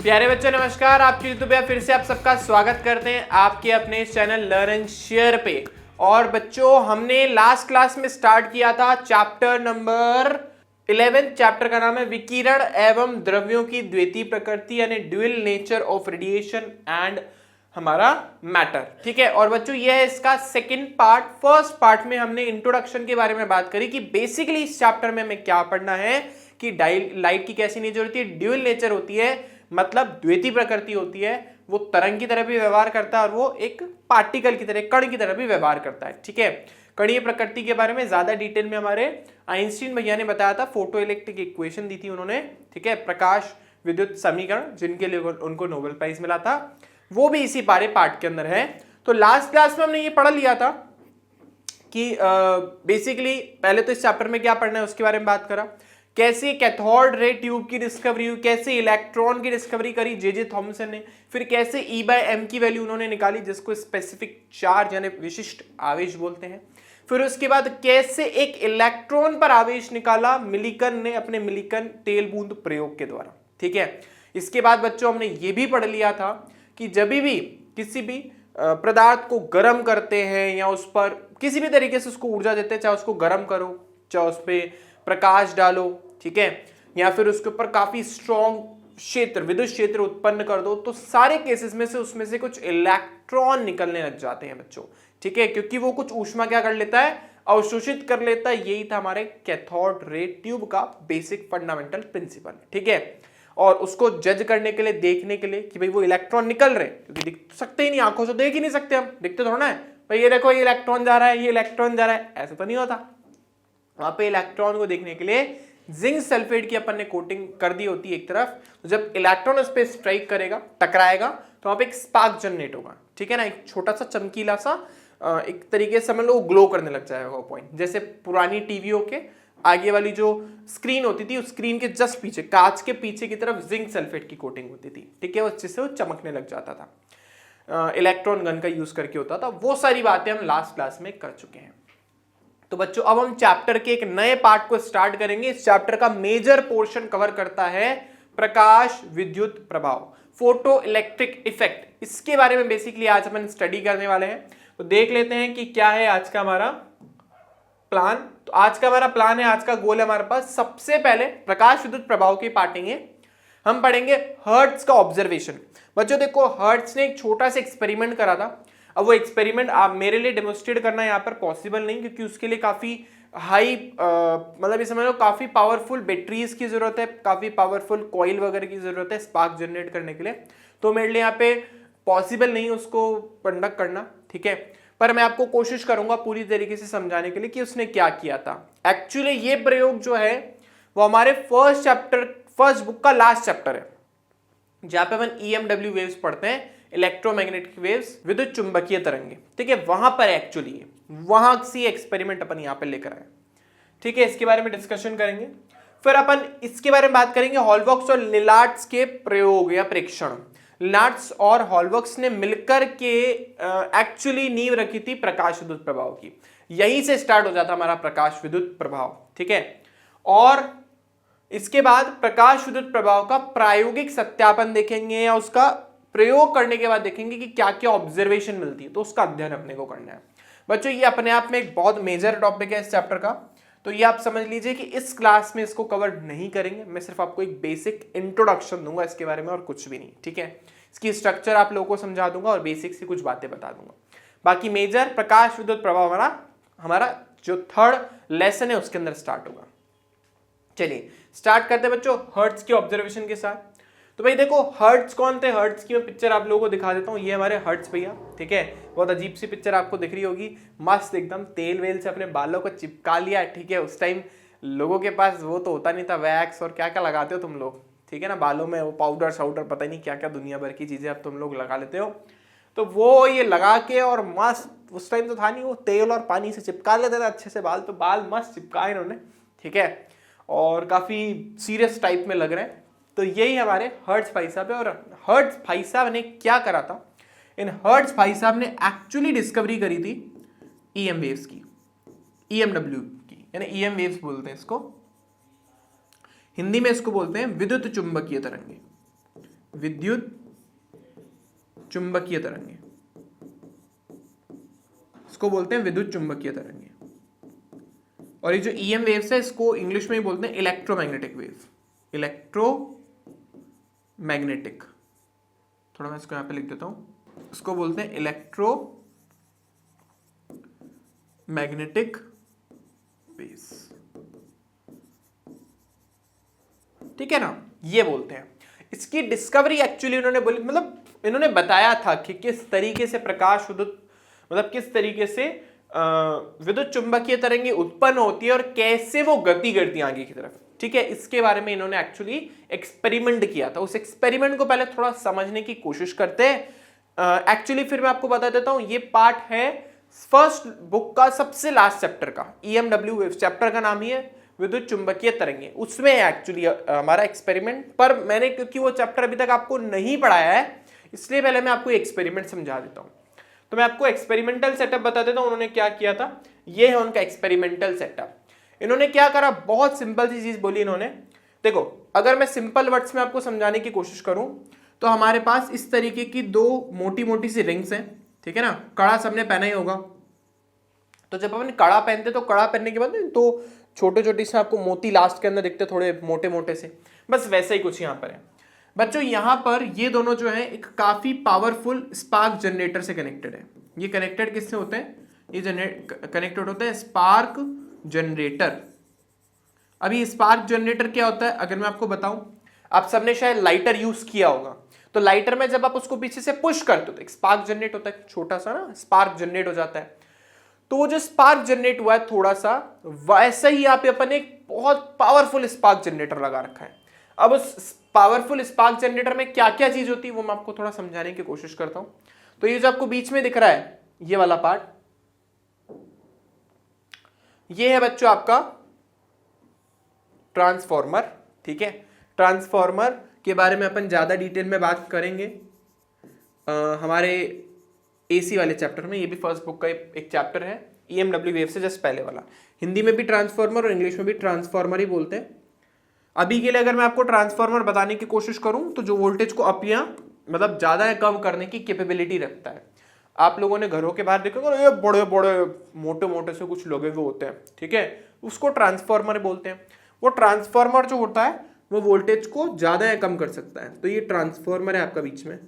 प्यारे बच्चों नमस्कार, आपकी यूट्यूब पे फिर से आप सबका स्वागत करते हैं आपके अपने चैनल लर्न एंड शेयर पे। और बच्चों हमने लास्ट क्लास में स्टार्ट किया था चैप्टर नंबर 11। चैप्टर का नाम है विकिरण एवं द्रव्यों की द्वितीय प्रकृति यानी dual nature of radiation and हमारा मैटर। ठीक है, और बच्चों यह है इसका सेकंड पार्ट। फर्स्ट पार्ट में हमने इंट्रोडक्शन के बारे में बात करी कि बेसिकली इस चैप्टर में हमें क्या पढ़ना है कि लाइट की कैसी नेचर होती है, ड्यूअल नेचर होती है, मतलब द्वितीय प्रकृति होती है, वो तरंग की तरह भी व्यवहार करता है और वो एक पार्टिकल की तरह, कण की तरह भी व्यवहार करता है। ठीक है, कणीय प्रकृति के बारे में ज्यादा डिटेल में हमारे आइंस्टीन भैया ने बताया था, फोटो इलेक्ट्रिक इक्वेशन दी थी उन्होंने। ठीक है, प्रकाश विद्युत समीकरण जिनके लिए उनको नोबेल प्राइज मिला था, वो भी इसी पारे पार्ट के अंदर है। तो लास्ट क्लास में हमने ये पढ़ लिया था कि बेसिकली पहले तो इस चैप्टर में क्या पढ़ना है उसके बारे में बात करा, कैसे कैथोड रे ट्यूब की डिस्कवरी हुई, कैसे इलेक्ट्रॉन की डिस्कवरी करी जे थॉमसन ने, फिर कैसे E/m की वैल्यू उन्होंने निकाली जिसको स्पेसिफिक चार्ज यानी विशिष्ट आवेश बोलते हैं, फिर उसके बाद कैसे एक इलेक्ट्रॉन पर आवेश निकाला मिलिकन ने अपने मिलिकन तेल बूंद प्रयोग के द्वारा। ठीक है, इसके बाद बच्चों हमने ये भी पढ़ लिया था कि जब भी किसी भी पदार्थ को गर्म करते हैं या उस पर किसी भी तरीके से उसको ऊर्जा देते हैं, चाहे उसको गर्म करो, चाहे उस पर प्रकाश डालो, ठीक है, या फिर उसके ऊपर काफी स्ट्रॉन्ग क्षेत्र विद्युत क्षेत्र उत्पन्न कर दो, तो सारे केसेस में से उसमें से कुछ इलेक्ट्रॉन निकलने लग जाते हैं बच्चों। ठीक है, क्योंकि वो कुछ ऊष्मा क्या कर लेता है, अवशोषित कर लेता है। यही था हमारे कैथोड रे ट्यूब का बेसिक फंडामेंटल प्रिंसिपल। ठीक है, और उसको जज करने के लिए, देखने के लिए कि भाई वो इलेक्ट्रॉन निकल रहे, क्योंकि दिख सकते ही नहीं, आंखों से देख ही नहीं सकते हम, दिखते थोड़ा है भाई, ये देखो ये इलेक्ट्रॉन जा रहा है, ये इलेक्ट्रॉन जा रहा है, ऐसा तो नहीं होता। वहां पे इलेक्ट्रॉन को देखने के लिए जिंक सल्फेट की अपन ने कोटिंग कर दी होती है एक तरफ, तो जब इलेक्ट्रॉन उस पर स्ट्राइक करेगा, टकराएगा, तो वहां पे एक स्पार्क जनरेट होगा। ठीक है ना, एक छोटा सा चमकीला सा एक तरीके से समझ लो ग्लो करने लग जाएगा वो पॉइंट, जैसे पुरानी टीवियों के आगे वाली जो स्क्रीन होती थी, उस स्क्रीन के जस्ट पीछे, कांच के पीछे की तरफ जिंक सल्फेट की कोटिंग होती थी। ठीक है, जिससे वो चमकने लग जाता था, इलेक्ट्रॉन गन का यूज करके होता था। वो सारी बातें हम लास्ट क्लास में कर चुके हैं। तो बच्चों अब हम चैप्टर के एक नए पार्ट को स्टार्ट करेंगे। इस चैप्टर का मेजर पोर्शन कवर करता है प्रकाश विद्युत प्रभाव, फोटो इलेक्ट्रिक इफेक्ट। इसके बारे में बेसिकली आज अपन स्टडी करने वाले हैं। तो देख लेते हैं कि क्या है आज का हमारा प्लान। तो आज का हमारा प्लान है, आज का गोल है हमारे पास, सबसे पहले प्रकाश विद्युत प्रभाव की पार्टेंगे हम पढ़ेंगे हर्ट्ज का ऑब्जर्वेशन। बच्चों देखो, हर्ट्ज ने एक छोटा सा एक्सपेरिमेंट करा था। अब वो एक्सपेरिमेंट आप मेरे लिए डेमोन्स्ट्रेट करना यहाँ पर पॉसिबल नहीं, क्योंकि उसके लिए काफी हाई मतलब ये समझ लो काफी पावरफुल बैटरीज की जरूरत है, काफी पावरफुल कॉइल वगैरह की जरूरत है स्पार्क जनरेट करने के लिए। तो मेरे लिए यहाँ पे पॉसिबल नहीं उसको कंडक्ट करना। ठीक है, पर मैं आपको कोशिश करूंगा पूरी तरीके से समझाने के लिए कि उसने क्या किया था। एक्चुअली ये प्रयोग जो है वो हमारे फर्स्ट बुक का लास्ट चैप्टर है, जहां पे अपन EMW वेव्स पढ़ते हैं, इलेक्ट्रोमैग्नेटिक वेव्स, विद्युत चुंबकीय तरंगे। ठीक है, वहां पर एक्चुअली वहां से एक्सपेरिमेंट अपन यहां पे लेकर आए। ठीक है, इसके बारे में डिस्कशन करेंगे। फिर अपन इसके बारे में बात करेंगे हॉलबर्ग्स और लिलार्ड्स के प्रयोग या प्रेक्षण। लिलार्ड्स और हॉलबर्ग्स ने मिलकर के एक्चुअली नींव रखी थी प्रकाश विद्युत प्रभाव की। यहीं से स्टार्ट हो जाता हमारा प्रकाश विद्युत प्रभाव। ठीक है, और इसके बाद प्रकाश विद्युत प्रभाव का प्रायोगिक सत्यापन देखेंगे, या उसका प्रयोग करने के बाद देखेंगे कि क्या क्या ऑब्जर्वेशन मिलती है, तो उसका अध्ययन अपने को करना है। बच्चों ये अपने आप में एक बहुत मेजर टॉपिक है इस चैप्टर का, तो ये आप समझ लीजिए कि इस क्लास में इसको कवर नहीं करेंगे। मैं सिर्फ आपको एक बेसिक इंट्रोडक्शन दूंगा इसके बारे में और कुछ भी नहीं। ठीक है, इसकी स्ट्रक्चर आप लोगों को समझा दूंगा और बेसिक से कुछ बातें बता दूंगा। बाकी मेजर प्रकाश विद्युत प्रभाव हमारा जो थर्ड लेसन है उसके अंदर स्टार्ट होगा। चलिए स्टार्ट करते हैं बच्चों हर्ट्ज के ऑब्जर्वेशन के साथ। तो भाई देखो हर्ट्ज कौन थे, हर्ट्ज की मैं पिक्चर आप लोगों को दिखा देता हूँ। ये हमारे हर्ट्ज भैया। ठीक है, बहुत अजीब सी पिक्चर आपको दिख रही होगी, मस्त एकदम तेल वेल से अपने बालों को चिपका लिया। ठीक है, उस टाइम लोगों के पास वो तो होता नहीं था, वैक्स और क्या क्या लगाते हो तुम लोग। ठीक है ना, बालों में वो पाउडर शाउडर पता नहीं क्या क्या दुनिया भर की चीजें अब तुम लोग लगा लेते हो। तो वो ये लगा के और मस्त, उस टाइम तो था नहीं, वो तेल और पानी से चिपका लेते थे अच्छे से बाल, तो बाल मस्त चिपकाए इन्होंने। ठीक है, और काफी सीरियस टाइप में लग रहे हैं। तो यही हमारे हर्ट्ज भाई साहब है। और हर्ट्ज भाई साहब ने क्या करा था, इन हर्ट्ज भाई साहब ने एक्चुअली डिस्कवरी करी थी EM वेव्स की, EMW की, यानी EM वेव्स बोलते हैं इसको, हिंदी में इसको बोलते हैं विद्युत चुंबकीय तरंगे। विद्युत चुंबकीय तरंगे, इसको बोलते हैं विद्युत चुंबकीय तरंगे। और ये जो ईएम वेव्स है इसको इंग्लिश में ही बोलते हैं इलेक्ट्रोमैग्नेटिक वेव, इलेक्ट्रोमैग्नेटिक। थोड़ा मैं इसको यहां पे लिख देता हूं, इसको बोलते हैं इलेक्ट्रोमैग्नेटिक वेव्स, ठीक है ना, ये बोलते हैं। इसकी डिस्कवरी एक्चुअली उन्होंने बोली, मतलब इन्होंने बताया था कि किस तरीके से प्रकाश विद्युत, मतलब किस तरीके से विद्युत चुंबकीय तरंगे उत्पन्न होती है और कैसे वो गति करती है आगे की तरफ, ठीक है। इसके बारे में इन्होंने एक्चुअली एक्सपेरिमेंट किया था। उस एक्सपेरिमेंट को पहले थोड़ा समझने की कोशिश करते हैं एक्चुअली, फिर मैं आपको बता देता हूं। ये पार्ट है फर्स्ट बुक का सबसे लास्ट चैप्टर का, EMW वेव्स, चैप्टर का नाम ही है विद्युत चुंबकीय तरंगे। उसमें एक्चुअली हमारा एक्सपेरिमेंट, पर मैंने क्योंकि वो चैप्टर अभी तक आपको नहीं पढ़ाया है इसलिए पहले मैं आपको एक्सपेरिमेंट समझा देता हूं। तो मैं आपको एक्सपेरिमेंटल सेटअप बता देता हूं, उन्होंने क्या किया था। ये है उनका एक्सपेरिमेंटल सेटअप। इन्होंने क्या करा, बहुत सिंपल सी चीज बोली इन्होंने। देखो, अगर मैं सिंपल वर्ड्स में आपको समझाने की कोशिश करूं तो हमारे पास इस तरीके की दो मोटी मोटी सी रिंग्स हैं, ठीक है ना। कड़ा सबने पहना ही होगा। तो जब अपन कड़ा पहनते तो कड़ा पहनने के बाद तो छोटे छोटे से आपको मोती लास्ट के अंदर दिखते, थोड़े मोटे मोटे से, बस वैसा ही कुछ यहाँ पर है बच्चों। यहाँ पर ये दोनों जो है एक काफी पावरफुल स्पार्क जनरेटर से कनेक्टेड है। ये कनेक्टेड किससे होते हैं, ये कनेक्टेड होते हैं स्पार्क जनरेटर। अभी स्पार्क जनरेटर क्या होता है अगर मैं आपको बताऊं, आप सबने शायद लाइटर यूज किया होगा। तो लाइटर में जब आप उसको पीछे से पुश करते हो तो एक स्पार्क जनरेट होता है, छोटा सा ना स्पार्क जनरेट हो जाता है। तो वो जो स्पार्क जनरेट हुआ है थोड़ा सा, वैसा ही यहाँ पे अपन एक बहुत पावरफुल स्पार्क जनरेटर लगा रखा है। अब उस पावरफुल स्पार्क जनरेटर में क्या क्या चीज होती है वो मैं आपको थोड़ा समझाने की कोशिश करता हूं। तो ये जो आपको बीच में दिख रहा है ये वाला पार्ट, ये है बच्चों आपका ट्रांसफॉर्मर, ठीक है। ट्रांसफॉर्मर के बारे में अपन ज्यादा डिटेल में बात करेंगे हमारे एसी वाले चैप्टर में। ये भी फर्स्ट बुक का एक चैप्टर है, EMW वेव से जस्ट पहले वाला। हिंदी में भी ट्रांसफॉर्मर और इंग्लिश में भी ट्रांसफॉर्मर ही बोलते हैं। अभी के लिए अगर मैं आपको ट्रांसफॉर्मर बताने की कोशिश करूं तो जो वोल्टेज को अप या मतलब ज्यादा या कम करने की कैपेबिलिटी रखता है। आप लोगों ने घरों के बाहर देखा ये बड़े बड़े मोटे मोटे से कुछ लगे हुए होते हैं, ठीक है, उसको ट्रांसफॉर्मर बोलते हैं। वो ट्रांसफॉर्मर जो होता है वो वोल्टेज को ज्यादा या कम कर सकता है। तो ये ट्रांसफॉर्मर है आपका बीच में।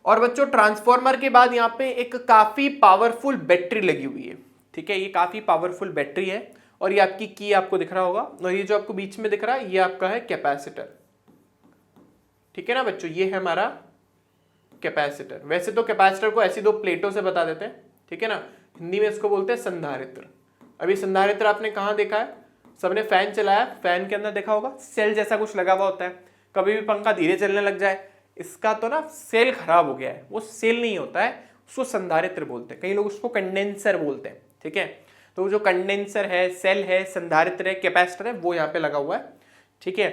और बच्चों ट्रांसफॉर्मर के बाद यहाँ पे एक काफी पावरफुल बैटरी लगी हुई है, ठीक है। ये काफी पावरफुल बैटरी है और ये आपकी की आपको दिख रहा होगा। और ये जो आपको बीच में दिख रहा है ये आपका है कैपेसिटर, ठीक है ना बच्चों, ये है हमारा कैपेसिटर। वैसे तो कैपेसिटर को ऐसी दो प्लेटों से बता देते हैं, ठीक है ना, हिंदी में इसको बोलते हैं संधारित्र। अभी संधारित्र आपने कहाँ देखा है, सबने फैन चलाया, फैन के अंदर देखा होगा सेल जैसा कुछ लगा हुआ होता है। कभी भी पंखा धीरे चलने लग जाए, इसका तो ना सेल खराब हो गया है, वो सेल नहीं होता है, उसको संधारित्र बोलते हैं। कई लोग उसको कंडेंसर बोलते हैं, ठीक है। तो जो कंडेंसर है, सेल है, संधारित्र है, कैपेसिटर है, वो यहाँ पे लगा हुआ है, ठीक है।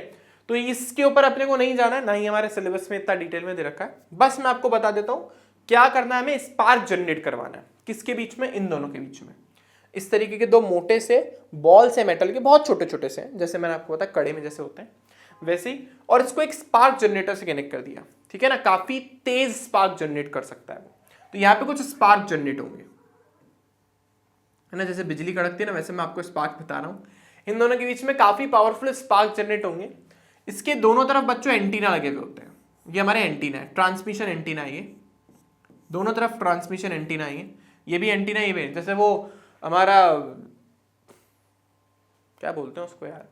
तो इसके ऊपर अपने को नहीं जाना है, ना ही हमारे सिलेबस में इतना डिटेल में दे रखा है। बस मैं आपको बता देता हूँ क्या करना है, हमें स्पार्क जनरेट करवाना है। किसके बीच में, इन दोनों के बीच में। इस तरीके के दो मोटे से बॉल से मेटल के, बहुत छोटे छोटे से, जैसे मैंने आपको बताया कड़े में जैसे होते हैं वैसे ही, और इसको एक स्पार्क जनरेटर से कनेक्ट कर दिया, ठीक है ना। काफी तेज स्पार्क जनरेट कर सकता है वो। तो यहाँ पे कुछ स्पार्क जनरेट होंगे, है ना, जैसे बिजली कड़कती है ना, वैसे मैं आपको स्पार्क बता रहा हूँ। इन दोनों के बीच में काफी पावरफुल स्पार्क जनरेट होंगे। इसके दोनों तरफ बच्चों एंटीना लगे हुए होते हैं। ये हमारे एंटीना है, ट्रांसमिशन एंटीना है, ये दोनों तरफ ट्रांसमिशन एंटीना है। ये भी एंटीना, ये भी, जैसे वो हमारा क्या बोलते हैं उसको यार,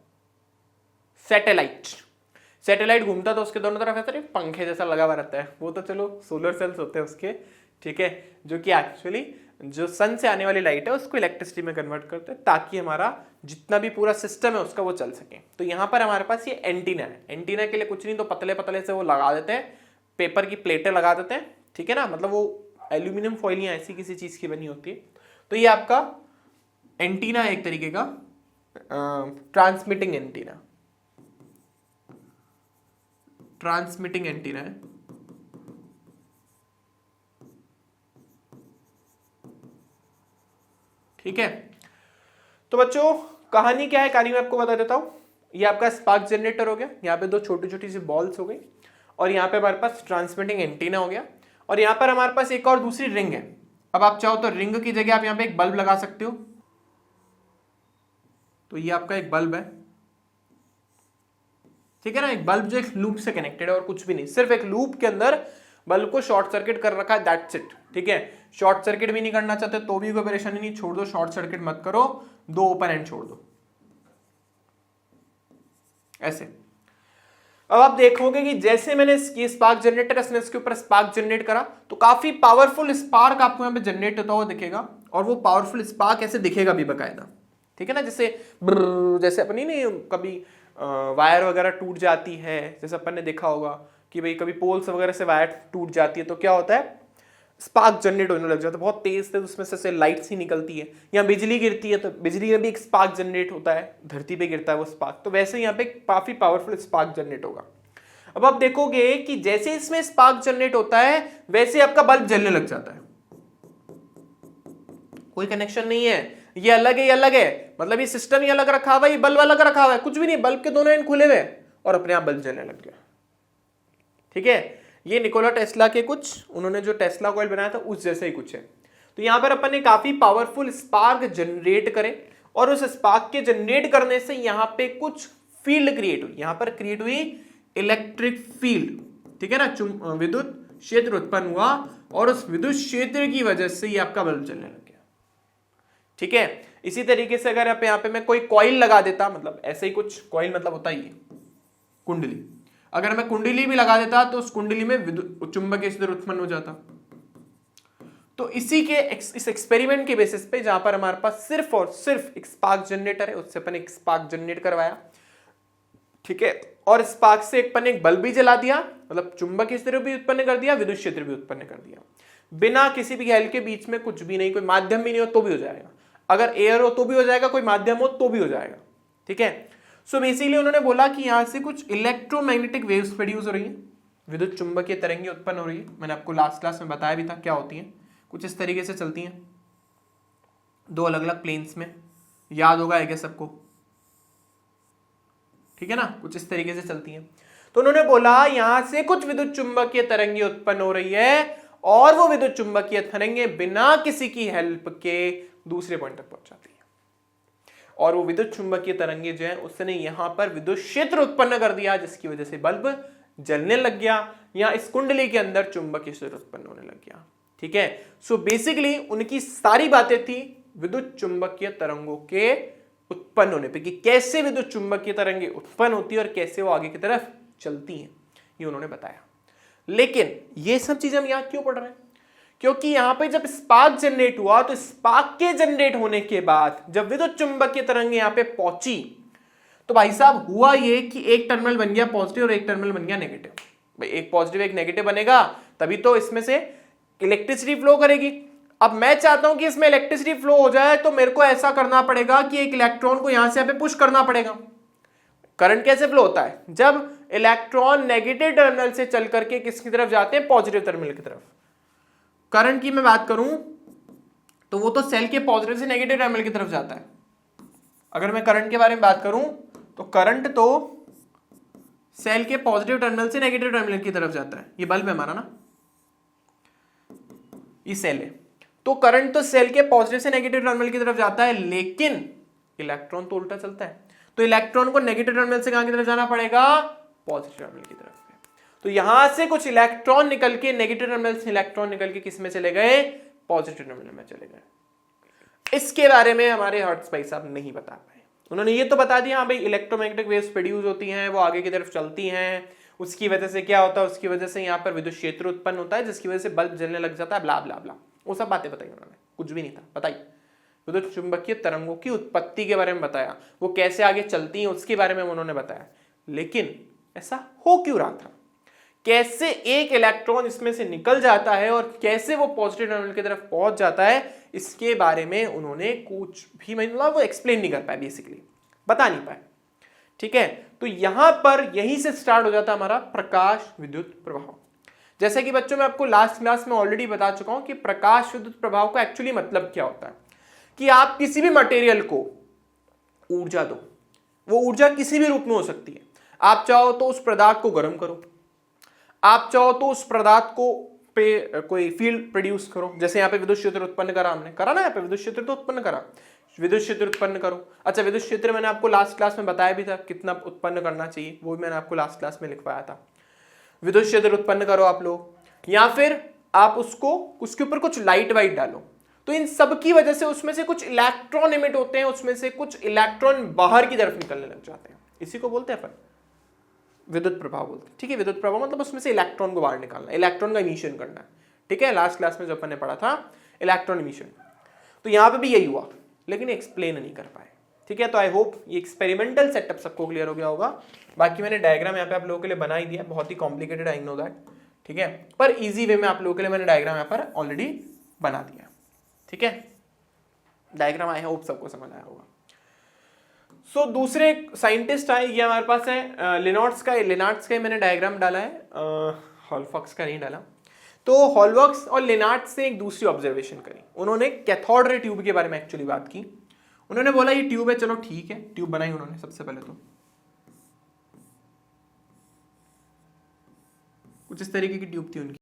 सैटेलाइट घूमता तो उसके दोनों तरफ ऐसा पंखे जैसा लगा हुआ रहता है। वो तो चलो सोलर सेल्स होते हैं उसके, ठीक है, जो कि एक्चुअली जो सन से आने वाली लाइट है उसको इलेक्ट्रिसिटी में कन्वर्ट करते हैं ताकि हमारा जितना भी पूरा सिस्टम है उसका वो चल सके। तो यहाँ पर हमारे पास ये एंटीना है। एंटीना के लिए कुछ नहीं तो पतले पतले से वो लगा देते हैं, पेपर की प्लेटें लगा देते हैं, ठीक है ना, मतलब वो एल्यूमिनियम फॉइल या ऐसी किसी चीज की बनी होती है। तो ये आपका एंटीना है, एक तरीके का ट्रांसमिटिंग एंटीना है। ठीक है, तो बच्चों कहानी क्या है, कहानी मैं आपको बता देता हूं। ये आपका स्पार्क जनरेटर हो गया, यहाँ पे दो छोटी छोटी सी बॉल्स हो गई, और यहाँ पे हमारे पास ट्रांसमिटिंग एंटीना हो गया, और यहाँ पर हमारे पास एक और दूसरी रिंग है। अब आप चाहो तो रिंग की जगह आप यहाँ पे एक बल्ब लगा सकते हो। तो ये आपका एक बल्ब है, ठीक है ना, एक बल्ब जो एक लूप से कनेक्टेड है और कुछ भी नहीं, सिर्फ एक लूप के अंदर बल्ब को शॉर्ट सर्किट कर रखा है, दैट्स इट। ठीक है, शॉर्ट सर्किट भी नहीं करना चाहते तो भी कोई परेशानी नहीं, छोड़ दो, शॉर्ट सर्किट मत करो, दो ओपन एंड छोड़ दो ऐसे। अब आप देखोगे कि जैसे मैंने स्पार्क जनरेटर इसके ऊपर स्पार्क जनरेट करा तो काफी पावरफुल स्पार्क आपको यहाँ पे जनरेट होता हुआ दिखेगा, और वो पावरफुल स्पार्क ऐसे दिखेगा भी बकायदा, ठीक है ना, जैसे जैसे अपनी नहीं कभी वायर वगैरह टूट जाती है, जैसे अपन ने देखा होगा कि भाई कभी पोल्स वगैरह से वायर टूट जाती है तो क्या होता है, स्पार्क जनरेट होने लग जाता है, बहुत तेज से उसमें से लाइट सी निकलती है, या बिजली गिरती है तो बिजली में भी एक स्पार्क जनरेट होता है, धरती पे गिरता है वो स्पार्क, तो वैसे यहाँ पे काफी पावरफुल स्पार्क जनरेट होगा। अब आप देखोगे कि जैसे इसमें स्पार्क जनरेट होता है वैसे आपका बल्ब जलने लग जाता है, कोई कनेक्शन नहीं है, ये अलग है ये अलग है, मतलब ये सिस्टम ही अलग रखा हुआ है, ये बल्ब अलग रखा हुआ है, कुछ भी नहीं, बल्ब के दोनों एंड खुले हुए और अपने आप बल्ब जलने लग गया। ठीक है, ये निकोला टेस्ला के कुछ, उन्होंने जो टेस्ला कॉइल बनाया था उस जैसे ही कुछ है। तो यहां पर अपन ने काफी पावरफुल स्पार्क जनरेट करे, और उस स्पार्क के जनरेट करने से यहां पे कुछ फील्ड क्रिएट हुई, यहां पर क्रिएट हुई इलेक्ट्रिक फील्ड, ठीक है ना, विद्युत क्षेत्र उत्पन्न हुआ, और उस विद्युत क्षेत्र की वजह से ये आपका बल्ब जलने लग गया। ठीक है, इसी तरीके से अगर आप यहाँ पे मैं कोई कॉइल लगा देता, मतलब ऐसे ही कुछ, कॉइल मतलब होता ही है कुंडली, अगर मैं कुंडली भी लगा देता तो उस कुंडली में विद्युत चुंबकीय क्षेत्र उत्पन्न हो जाता। तो इसी के इस एक्सपेरिमेंट के बेसिस पे जहां पर हमारे पास सिर्फ और सिर्फ एक स्पार्क जनरेटर है, उससे अपन एक स्पार्क जनरेट करवाया, ठीक है, और स्पार्क से अपन एक बल्ब भी जला दिया, मतलब चुंबकीय क्षेत्र भी उत्पन्न कर दिया, विद्युत क्षेत्र भी उत्पन्न कर दिया, बिना किसी भी गैल के बीच में कुछ भी नहीं, कोई माध्यम भी नहीं हो तो भी हो जाएगा, अगर एयर हो तो भी हो जाएगा, कोई माध्यम हो तो भी हो जाएगा। ठीक है, सो बेसिकली उन्होंने बोला कि यहां से कुछ इलेक्ट्रोमैग्नेटिक वेव्स प्रोड्यूस हो रही हैं, विद्युत चुंबकीय तरंगें उत्पन्न हो रही है, मैंने आपको लास्ट क्लास में बताया भी था क्या होती हैं, कुछ इस तरीके से चलती हैं, दो अलग अलग प्लेन्स में, याद होगा है सबको, ठीक है ना, कुछ इस तरीके से चलती हैं। तो उन्होंने बोला यहां से कुछ विद्युत चुंबकीय तरंगें उत्पन्न हो रही है, और वो विद्युत चुंबकीय तरंगें बिना किसी की हेल्प के दूसरे पॉइंट तक पहुंच जाती है, और वो विद्युत चुंबकीय तरंगे जो है उसने यहां पर विद्युत क्षेत्र उत्पन्न कर दिया, जिसकी वजह से बल्ब जलने लग गया, या इस कुंडली के अंदर चुंबकीय क्षेत्र उत्पन्न होने लग गया। ठीक है, सो बेसिकली उनकी सारी बातें थी विद्युत चुंबकीय तरंगों के उत्पन्न होने पे, कि कैसे विद्युत चुंबकीय तरंगे उत्पन्न होती है और कैसे वो आगे की तरफ चलती हैं, ये उन्होंने बताया। लेकिन ये सब चीजें हम यहां क्यों पढ़ रहे हैं, क्योंकि यहां पे जब स्पार्क जनरेट हुआ तो स्पार्क के जनरेट होने के बाद जब विद्युत चुंबकीय तरंग यहां पे पहुंची तो भाई साहब हुआ ये कि एक टर्मिनल बन गया पॉजिटिव और एक टर्मिनल बन गया नेगेटिव। भाई एक पॉजिटिव एक नेगेटिव बनेगा तभी तो इसमें से इलेक्ट्रिसिटी फ्लो करेगी। अब मैं चाहता हूं कि इसमें इलेक्ट्रिसिटी फ्लो हो जाए तो मेरे को ऐसा करना पड़ेगा कि एक इलेक्ट्रॉन को यहां से यहां पे पुश करना पड़ेगा। करंट कैसे फ्लो होता है, जब इलेक्ट्रॉन नेगेटिव टर्मिनल से चल करके किसकी तरफ जाते हैं, पॉजिटिव टर्मिनल की तरफ। करंट की मैं बात करूं तो वो तो सेल के पॉजिटिव से नेगेटिव टर्मिनल की तरफ जाता है। अगर मैं करंट के बारे में बात करूं तो करंट तो सेल के पॉजिटिव टर्मिनल से नेगेटिव टर्मिनल की तरफ जाता है। ये बल्ब है हमारा ना, ये सेल है, तो करंट तो सेल के पॉजिटिव से नेगेटिव टर्मिनल की तरफ जाता है, लेकिन इलेक्ट्रॉन तो उल्टा चलता है, तो इलेक्ट्रॉन को नेगेटिव टर्मिनल से कहां की तरफ जाना पड़ेगा, पॉजिटिव टर्मिनल की तरफ। तो यहां से कुछ इलेक्ट्रॉन निकल के नेगेटिव टर्मिनल से इलेक्ट्रॉन निकल के किस में चले गए, पॉजिटिव टर्मिनल में चले गए। इसके बारे में हमारे हर्ट्ज भाई साहब नहीं बता पाए। उन्होंने ये तो बता दिया हाँ भाई इलेक्ट्रोमैग्नेटिक वेव्स प्रोड्यूस होती हैं, वो आगे की तरफ चलती हैं, उसकी वजह से क्या होता है, उसकी वजह से यहाँ पर विद्युत क्षेत्र उत्पन्न होता है जिसकी वजह से बल्ब जलने लग जाता है, ब्ला ब्ला ब्ला, वो सब बातें बताई उन्होंने, कुछ भी नहीं था बताई। विद्युत चुंबकीय तरंगों की उत्पत्ति के बारे में बताया, वो कैसे आगे चलती हैं उसके बारे में उन्होंने बताया। लेकिन ऐसा हो क्यों रहा था, कैसे एक इलेक्ट्रॉन इसमें से निकल जाता है और कैसे वो पॉजिटिव टर्मिनल की तरफ पहुंच जाता है, इसके बारे में उन्होंने कुछ भी मतलब वो एक्सप्लेन नहीं कर पाए, बेसिकली बता नहीं पाए। ठीक है, तो यहां पर यहीं से स्टार्ट हो जाता हमारा प्रकाश विद्युत प्रभाव। जैसे कि बच्चों मैं आपको लास्ट क्लास में ऑलरेडी बता चुका हूं कि प्रकाश विद्युत प्रभाव का एक्चुअली मतलब क्या होता है, कि आप किसी भी मटेरियल को ऊर्जा दो, वो ऊर्जा किसी भी रूप में हो सकती है। आप चाहो तो उस पदार्थ को गर्म करो, आप चाहो तो उस पदार्थ को पे कोई फील्ड प्रोड्यूस करो, जैसे यहाँ पे विद्युत क्षेत्र उत्पन्न करा हमने, करा ना, यहाँ पे विद्युत क्षेत्र तो उत्पन्न करा, विद्युत क्षेत्र उत्पन्न करो। अच्छा, विद्युत क्षेत्र मैंने आपको लास्ट क्लास में बताया भी था कितना उत्पन्न करना चाहिए, वो भी मैंने आपको लास्ट क्लास में लिखवाया था। विद्युत क्षेत्र उत्पन्न करो आप लोग, या फिर आप उसको उसके ऊपर कुछ लाइट वाइट डालो, तो इन सब की वजह से उसमें से कुछ इलेक्ट्रॉन इमिट होते हैं, उसमें से कुछ इलेक्ट्रॉन बाहर की तरफ निकलने लग जाते हैं, इसी को बोलते हैं अपन विद्युत प्रभाव बोलते हैं। ठीक है, विद्युत प्रभाव मतलब उसमें से इलेक्ट्रॉन को बाहर निकालना, इलेक्ट्रॉन का इमिशन करना है। ठीक है, लास्ट क्लास में जो अपन ने पढ़ा था इलेक्ट्रॉन इमिशन, तो यहाँ पे भी यही हुआ, लेकिन एक्सप्लेन नहीं कर पाए। ठीक है, तो आई होप ये एक्सपेरिमेंटल सेटअप सबको क्लियर हो गया होगा। बाकी मैंने डायग्राम यहाँ पे आप लोगों के लिए बना ही दिया, बहुत ही कॉम्प्लिकेटेड, आई नो दैट। ठीक है, पर इजी वे में आप लोगों के लिए मैंने डायग्राम यहाँ पर ऑलरेडी बना दिया। ठीक है, डायग्राम आई होप सबको समझ आया होगा। सो दूसरे साइंटिस्ट आए, ये हमारे पास है लिनार्ड्स का मैंने डायग्राम डाला है, हॉलफॉक्स का नहीं डाला। तो हॉलफॉक्स और लिनार्ड्स ने एक दूसरी ऑब्जर्वेशन करी, उन्होंने कैथोड रे ट्यूब के बारे में एक्चुअली बात की। उन्होंने बोला ये ट्यूब है, चलो ठीक है, ट्यूब बनाई उन्होंने सबसे पहले, तो कुछ इस तरीके की ट्यूब थी उनकी।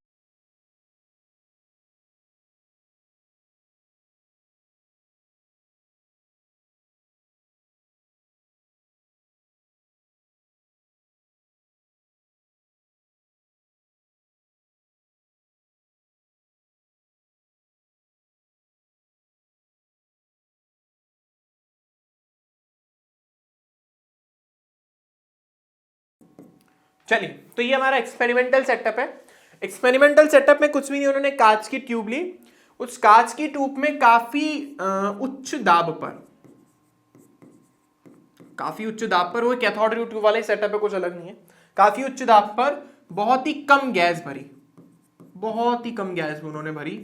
चलिए, तो ये हमारा एक्सपेरिमेंटल सेटअप है। एक्सपेरिमेंटल सेटअप में कुछ भी नहीं, उन्होंने कांच की ट्यूब ली, उस कांच की ट्यूब में काफी उच्च दाब पर, वो कैथोड रे ट्यूब वाले सेटअप है, कुछ अलग नहीं है। काफी उच्च दाब पर बहुत ही कम गैस उन्होंने भरी।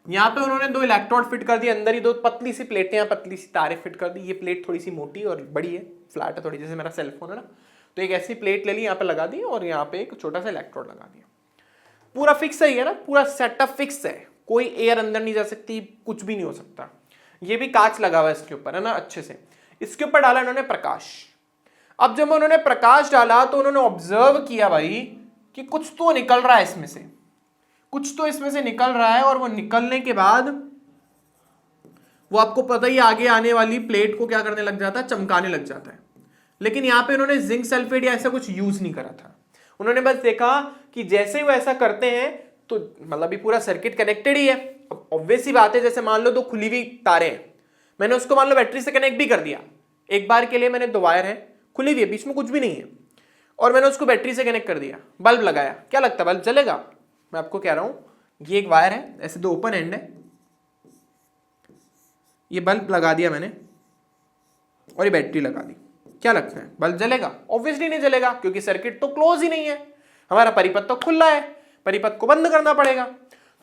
यहाँ पे उन्होंने दो इलेक्ट्रोड फिट कर दिए, अंदर ही दो पतली सी प्लेटें, पतली सी तारें फिट कर दी। ये प्लेट थोड़ी सी मोटी और बड़ी है, फ्लैट है थोड़ी, जैसे मेरा सेलफोन है ना, तो एक ऐसी प्लेट ले ली, यहाँ पे लगा दी और यहाँ पे एक छोटा सा इलेक्ट्रोड लगा दिया। पूरा फिक्स है ना, पूरा सेटअप फिक्स है, कोई एयर अंदर नहीं जा सकती, कुछ भी नहीं हो सकता। ये भी कांच लगा हुआ है इसके ऊपर, है ना, अच्छे से। इसके ऊपर डाला इन्होंने प्रकाश। अब जब उन्होंने प्रकाश डाला तो उन्होंने ऑब्जर्व किया भाई कि कुछ तो निकल रहा है इसमें से, निकल रहा है, और वो निकलने के बाद वो आपको पता ही आगे आने वाली प्लेट को क्या करने लग जाता है, चमकाने लग जाता है। लेकिन यहां पे उन्होंने जिंक सल्फेट या ऐसा कुछ यूज नहीं करा था, उन्होंने बस देखा कि जैसे ही वो ऐसा करते हैं तो मतलब ये पूरा सर्किट कनेक्टेड ही है। अब ऑब्वियस सी बात है, जैसे मान लो दो खुली हुई तारें हैं, मैंने उसको मान लो बैटरी से कनेक्ट भी कर दिया, एक बार के लिए मैंने दो वायर है खुली हुई है, बीच में कुछ भी नहीं है, और मैंने उसको बैटरी से कनेक्ट कर दिया, बल्ब लगाया, क्या लगता है बल्ब जलेगा? मैं आपको कह रहा हूं, ये एक वायर है, ऐसे दो ओपन एंड है, ये बल्ब लगा दिया मैंने और ये बैटरी लगा दी, क्या लगता है बल्ब जलेगा? ऑब्वियसली नहीं जलेगा, क्योंकि सर्किट तो क्लोज ही नहीं है, हमारा परिपथ तो खुला है, परिपथ को बंद करना पड़ेगा,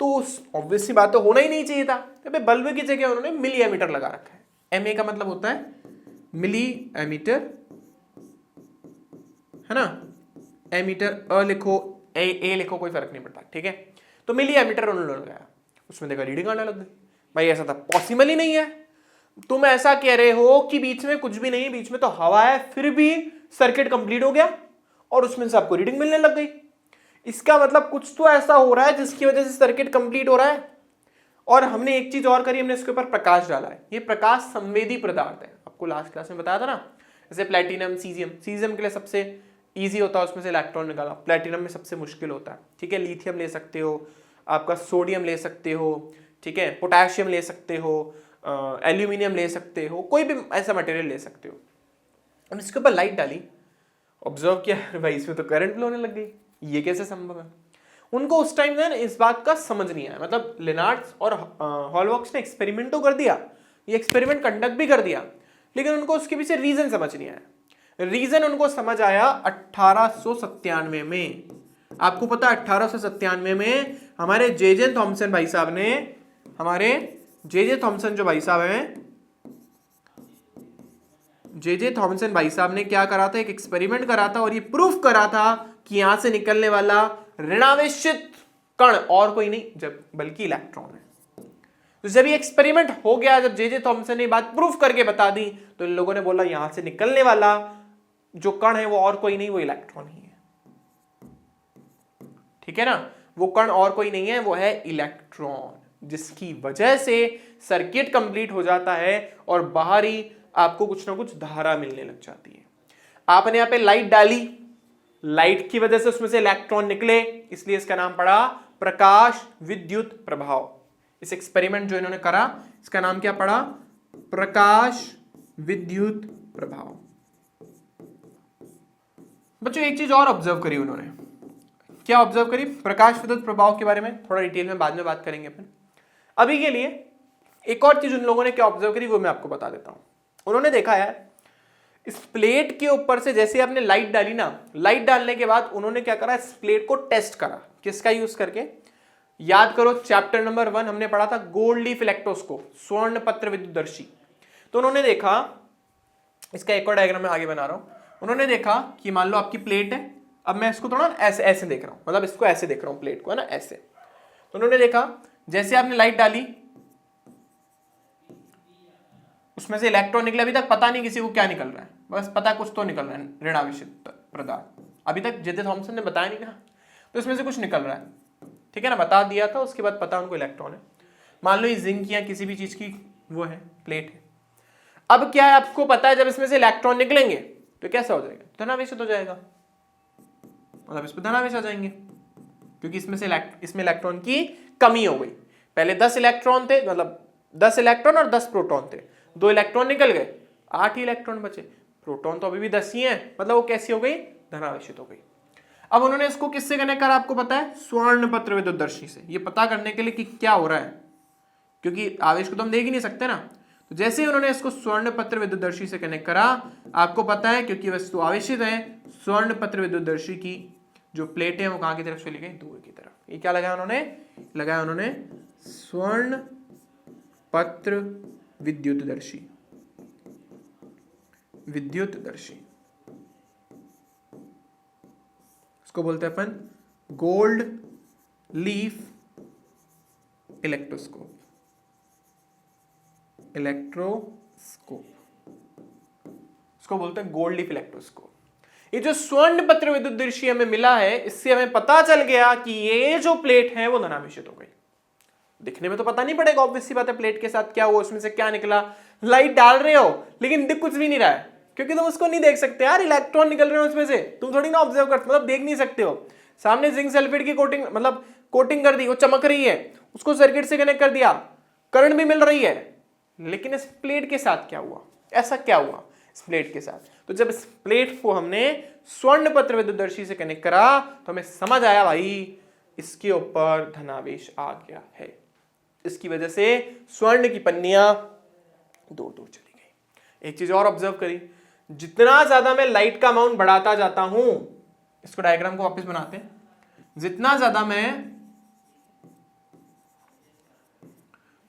तो ऑब्वियस सी बात तो होना ही नहीं चाहिए था। तो बल्ब की जगह उन्होंने मिली एमीटर लगा रखा है। एमए का मतलब होता है मिली एमीटर, है ना, एमीटर अ लिखो ए लिखो, कोई फर्क नहीं पड़ता। ठीक है, तो मिली एमीटर उन्होंने लगाया, उसमें देखा रीडिंग आने लग गई। भाई ऐसा था पॉसिबल ही नहीं है, तुम ऐसा कह रहे हो कि बीच में कुछ भी नहीं, बीच में तो हवा है, फिर भी सर्किट कंप्लीट हो गया और उसमें से आपको रीडिंग मिलने लग गई। इसका मतलब कुछ तो ऐसा हो रहा है जिसकी वजह से सर्किट कंप्लीट हो रहा है। और हमने एक चीज और करी, हमने इसके ऊपर प्रकाश डाला है। ये प्रकाश संवेदी पदार्थ है, आपको लास्ट क्लास में बताया था ना, जैसे प्लेटिनम, सीजियम के लिए सबसे ईजी होता है उसमें से इलेक्ट्रॉन निकालना, प्लेटिनम में सबसे मुश्किल होता है। ठीक है, लिथियम ले सकते हो, आपका सोडियम ले सकते हो, ठीक है, पोटेशियम ले सकते हो, एल्यूमिनियम ले सकते हो, कोई भी ऐसा मटेरियल ले सकते हो। हम इसके ऊपर लाइट डाली, ऑब्जर्व किया, भाई इसमें तो करंट फ्लो होने लग गई, ये कैसे संभव है? उनको उस टाइम ना इस बात का समझ नहीं आया, मतलब लिनार्ड्स और हॉलबॉक्स ने एक्सपेरिमेंट तो कर दिया, ये एक्सपेरिमेंट कंडक्ट भी कर दिया, लेकिन उनको उसके पीछे रीजन समझ नहीं आया। रीजन उनको समझ आया 1897 में। आपको पता 1897 में हमारे जे थॉमसन भाई साहब ने, हमारे जे थॉमसन जो भाई साहब हैं, जे थॉमसन भाई साहब ने क्या करा था, एक एक्सपेरिमेंट करा था और ये प्रूफ करा था कि यहां से निकलने वाला ऋणावेशित कण और कोई नहीं जब बल्कि इलेक्ट्रॉन है। तो जब ये एक्सपेरिमेंट हो गया, जब जे थॉमसन ने बात प्रूफ करके बता दी, तो इन लोगों ने बोला यहां से निकलने वाला जो कण है वो और कोई नहीं, वो इलेक्ट्रॉन ही है। ठीक है ना, वो कण और कोई नहीं है, वो है इलेक्ट्रॉन, जिसकी वजह से सर्किट कंप्लीट हो जाता है और बाहर ही आपको कुछ ना कुछ धारा मिलने लग जाती है। आपने यहां पे लाइट डाली, लाइट की वजह से उसमें से इलेक्ट्रॉन निकले, इसलिए इसका नाम पड़ा प्रकाश विद्युत प्रभाव। इस एक्सपेरिमेंट जो इन्होंने करा, इसका नाम क्या पड़ा? प्रकाश विद्युत प्रभाव। बच्चों एक चीज और ऑब्जर्व करी उन्होंने। क्या ऑब्जर्व करी? प्रकाश विद्युत प्रभाव के बारे में थोड़ा डिटेल में बाद में बात करेंगे अपन। अभी के लिए एक और चीज उन लोगों ने क्या ऑब्जर्व करी वो मैं आपको बता देता हूं। उन्होंने देखा यार, इस प्लेट के ऊपर से जैसे आपने लाइट डाली ना, लाइट डालने के बाद उन्होंने क्या करा, इस प्लेट को टेस्ट करा। किसका यूज करके? याद करो चैप्टर नंबर 1 हमने पढ़ा था गोल्ड लीफ इलेक्ट्रोस्कोप, स्वर्ण पत्र विद्युतदर्शी। तो उन्होंने देखा, इसका एक और डायग्राम मैं आगे बना रहा हूं। उन्होंने देखा कि मान लो आपकी प्लेट है, अब मैं इसको थोड़ा ऐसे ऐसे देख रहा हूं, मतलब इसको ऐसे देख रहा हूं प्लेट को, है ना, ऐसे। तो उन्होंने देखा जैसे आपने लाइट डाली, उसमें से इलेक्ट्रॉन निकले। अभी तक पता नहीं किसी को क्या निकल रहा है, बस पता कुछ तो निकल रहा है, ऋणावेशित पदार्थ। अभी तक जे थॉमसन ने बताया नहीं ना, तो इसमें से कुछ निकल रहा है। ठीक है ना, बता दिया था, उसके बाद पता उनको इलेक्ट्रॉन है। मान लो ये जिंक या किसी भी चीज की वो है, प्लेट है। अब क्या है, आपको पता है जब इसमें से इलेक्ट्रॉन निकलेंगे तो कैसा हो जाएगा? धनावेशित हो जाएगा, मतलब इस पर धनावेश आ जाएंगे, क्योंकि इसमें इलेक्ट्रॉन की कमी हो गई। पहले 10 इलेक्ट्रॉन थे, मतलब 10 इलेक्ट्रॉन और 10 प्रोटॉन थे, 2 इलेक्ट्रॉन निकल गए, 8 ही इलेक्ट्रॉन बचे। प्रोटॉन तो अभी भी 10 ही है, मतलब वो कैसी हो गई? धनावेशित हो गई। अब उन्होंने इसको किससे कनेक्ट करा आपको पता है? स्वर्ण पत्र विद्युतदर्शी से। ये पता करने के लिए कि क्या हो रहा है, क्योंकि आवेश को तो हम देख ही नहीं सकते ना। तो जैसे ही उन्होंने इसको स्वर्ण पत्र विद्युतदर्शी से कनेक्ट करा, आपको पता है क्योंकि वस्तु आवेशित है, स्वर्ण पत्र विद्युतदर्शी की जो प्लेट है वो कहां की तरफ चली गई? दूर की तरफ। ये क्या लगाया उन्होंने? लगाया उन्होंने स्वर्ण पत्र विद्युतदर्शी, विद्युतदर्शी। इसको बोलते हैं अपन गोल्ड लीफ इलेक्ट्रोस्कोप, इलेक्ट्रोस्कोप इसको बोलते हैं गोल्ड लीफ इलेक्ट्रोस्कोप। ये जो स्वर्ण पत्र विद्युतदर्शी हमें मिला है, इससे हमें पता चल गया कि ये जो प्लेट है वो धनावेशित हो गई। दिखने में तो पता नहीं पड़ेगा, ऑब्वियस सी बात है, प्लेट के साथ क्या हुआ, उसमें से क्या निकला। लाइट डाल रहे हो लेकिन दिख कुछ भी नहीं रहा है, क्योंकि तुम उसको नहीं देख सकते यार, इलेक्ट्रॉन निकल रहे हो उसमें से, तुम थोड़ी ना ऑब्जर्व कर, मतलब देख नहीं सकते हो। सामने जिंक सल्फेट की कोटिंग, मतलब कोटिंग कर दी, वो चमक रही है, उसको सर्किट से कनेक्ट कर दिया, करंट भी मिल रही है, लेकिन इस प्लेट के साथ क्या हुआ? ऐसा क्या हुआ इस प्लेट के साथ? तो जब इस प्लेट को हमने स्वर्ण पत्र विद्युतदर्शी से कनेक्ट करा तो हमें समझ आया भाई इसके ऊपर धनावेश आ गया है। इसकी वजह से स्वर्ण की पन्नियां दूर दूर चली गई। एक चीज और ऑब्जर्व करी, जितना ज्यादा मैं लाइट का अमाउंट बढ़ाता जाता हूं, इसको डायग्राम को वापस बनाते हैं, जितना ज्यादा मैं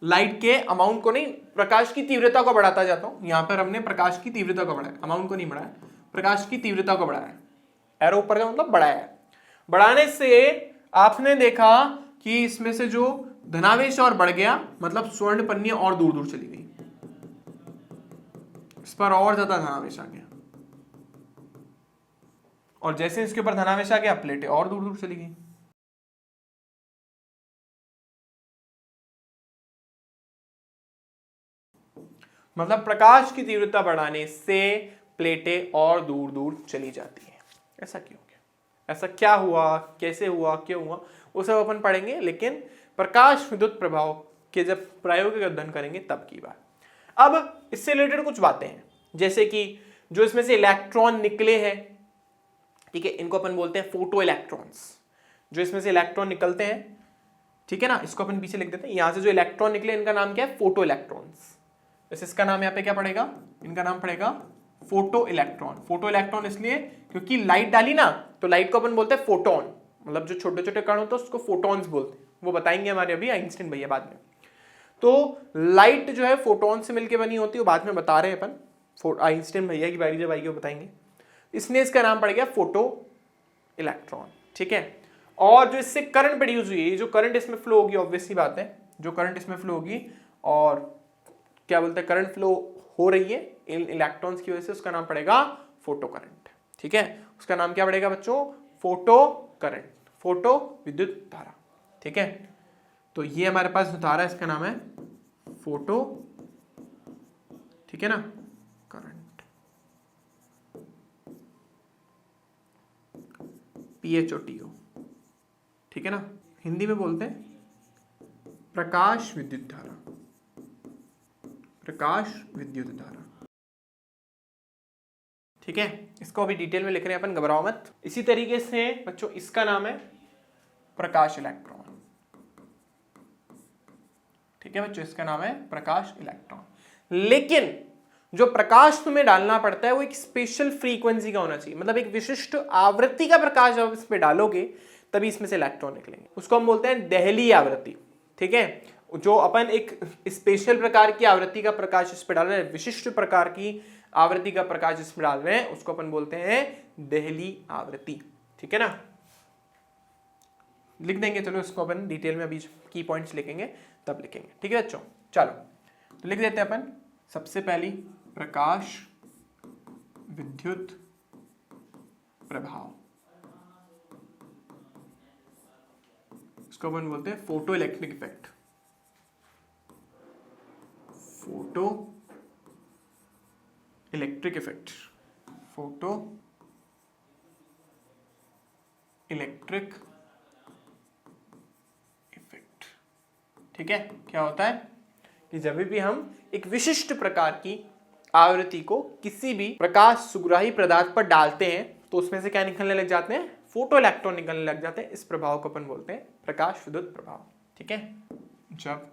लाइट के अमाउंट को नहीं, प्रकाश की तीव्रता को बढ़ाता जाता हूं। यहां पर हमने प्रकाश की तीव्रता को बढ़ाया, अमाउंट को नहीं बढ़ाया, प्रकाश की तीव्रता को बढ़ाया। एरो ऊपर का मतलब बढ़ाया है। बढ़ाने से आपने देखा कि इसमें से जो धनावेश और बढ़ गया, मतलब स्वर्ण पन्नियां और दूर दूर चली गई, इस पर और ज्यादा धनावेश आ गया, और जैसे इसके ऊपर धनावेश आ गया, प्लेटें और दूर दूर चली गई। मतलब प्रकाश की तीव्रता बढ़ाने से प्लेटें और दूर दूर चली जाती हैं। ऐसा क्यों गया? ऐसा क्या हुआ, कैसे हुआ, क्यों हुआ, वो सब अपन पढ़ेंगे, लेकिन प्रकाश विद्युत प्रभाव के जब प्रायोगिक अध्ययन करेंगे तब की बात। अब इससे रिलेटेड कुछ बातें हैं, जैसे कि जो इसमें से इलेक्ट्रॉन निकले हैं, ठीक है, इनको अपन बोलते हैं फोटो इलेक्ट्रॉन्स। जो इसमें से इलेक्ट्रॉन निकलते हैं, ठीक है ना, इसको अपन पीछे लिख देते हैं। यहां से जो इलेक्ट्रॉन निकले इनका नाम क्या है? Photo electrons. जैसे इसका नाम यहाँ पे क्या पड़ेगा? इनका नाम पड़ेगा फोटो इलेक्ट्रॉन। फोटो इलेक्ट्रॉन इसलिए क्योंकि लाइट डाली ना, तो लाइट को अपन बोलते हैं फोटोन, मतलब जो छोटे छोटे कण होते हैं उसको फोटॉन्स बोलते हैं। वो बताएंगे हमारे अभी आइंस्टाइन भैया बाद में। तो लाइट जो है फोटोन से मिलकर बनी होती है, वो बाद में बता रहे हैं अपन, आइंस्टाइन भैया की बारी जब आएगी वो बताएंगे। इसलिए इसका नाम पड़ गया फोटो इलेक्ट्रॉन, ठीक है। और जो इससे करंट प्रोड्यूस हुई है, जो करंट इसमें फ्लो होगी, ऑब्वियसली बात है, जो करंट इसमें फ्लो होगी और क्या बोलते हैं करंट फ्लो हो रही है इन इलेक्ट्रॉन्स की वजह से, उसका नाम पड़ेगा फोटो करंट। ठीक है, उसका नाम क्या पड़ेगा बच्चों? फोटो करंट, फोटो विद्युत धारा। ठीक है, तो ये हमारे पास जो धारा है इसका नाम है फोटो, ठीक है ना, करंट, PHOTO। ठीक है ना, हिंदी में बोलते हैं प्रकाश विद्युत धारा, प्रकाश विद्युत धारा। ठीक है, इसको अभी डिटेल में लिख रहे हैं अपन, घबराओ मत। इसी तरीके से बच्चों इसका नाम है प्रकाश इलेक्ट्रॉन। ठीक है बच्चों, इसका नाम है प्रकाश इलेक्ट्रॉन। लेकिन जो प्रकाश तुम्हें डालना पड़ता है वो एक स्पेशल फ्रीक्वेंसी का होना चाहिए, मतलब एक विशिष्ट आवृत्ति का प्रकाश जब इस पे डालोगे तभी इसमें से इलेक्ट्रॉन निकलेंगे। उसको हम बोलते हैं देहली आवृत्ति। ठीक है, जो अपन एक स्पेशल प्रकार की आवृत्ति का प्रकाश इस पे डाल रहे हैं, विशिष्ट प्रकार की आवृत्ति का प्रकाश इसमें डाल रहे हैं, उसको अपन बोलते हैं देहली आवृत्ति। ठीक है ना, लिख देंगे, चलो इसको अपन डिटेल में अभी की पॉइंट्स लिखेंगे तब लिखेंगे। ठीक है बच्चों, चलो तो लिख देते हैं अपन। सबसे पहली प्रकाश विद्युत प्रभाव, इसको अपन बोलते हैं photo electric effect, photo electric effect, photo electric effect. ठीक है, क्या होता है कि जब भी हम एक विशिष्ट प्रकार की आवृत्ति को किसी भी प्रकाश सुग्राही पदार्थ पर डालते हैं तो उसमें से क्या निकलने लग जाते हैं? फोटो इलेक्ट्रॉन निकलने लग जाते हैं। इस प्रभाव को अपन बोलते हैं प्रकाश विद्युत प्रभाव। ठीक है, जब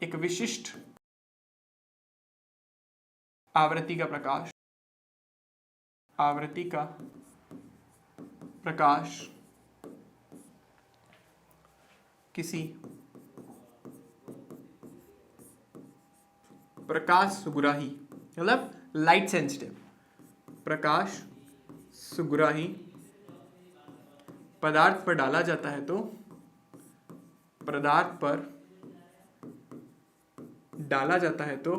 एक विशिष्ट आवृत्ति का प्रकाश किसी प्रकाश सुग्राही, मतलब लाइट सेंसिटिव प्रकाश सुग्राही पदार्थ पर डाला जाता है तो पदार्थ पर डाला जाता है तो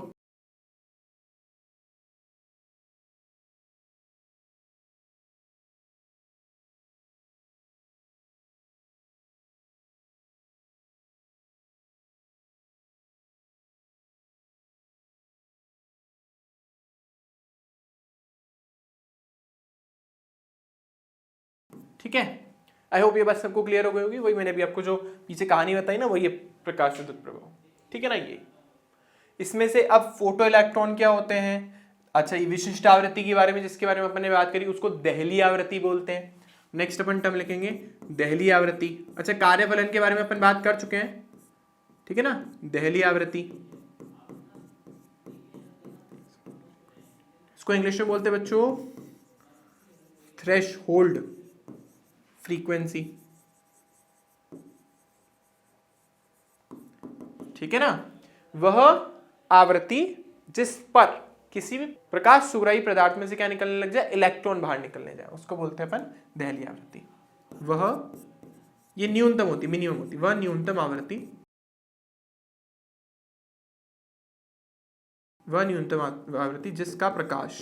ठीक है, आई होप ये बात सबको क्लियर हो गई होगी। वही मैंने भी आपको जो पीछे कहानी बताई ना, वही है प्रकाश विद्युत प्रभाव। ठीक है ना, ये इसमें से अब फोटो इलेक्ट्रॉन क्या होते हैं? अच्छा, ये विशिष्ट आवृत्ति के बारे में जिसके बारे में अपन ने बात करी उसको देहली आवृत्ति बोलते हैं। नेक्स्ट अपन टर्म लिखेंगे देहली आवृत्ति। अच्छा, कार्यफलन के बारे में अपन बात कर चुके हैं, ठीक है ना, देहली आवृत्ति, इसको इंग्लिश में बोलते हैं बच्चों थ्रेशहोल्ड फ्रीक्वेंसी। ठीक है ना, वह आवृत्ति जिस पर किसी भी प्रकाश सुग्राही पदार्थ में से क्या निकलने लग जाए? इलेक्ट्रॉन बाहर निकलने जाए, उसको बोलते हैं अपन देहली आवृत्ति। वह, ये न्यूनतम होती, मिनिमम होती, वह न्यूनतम आवृत्ति, वह न्यूनतम आवृत्ति जिसका प्रकाश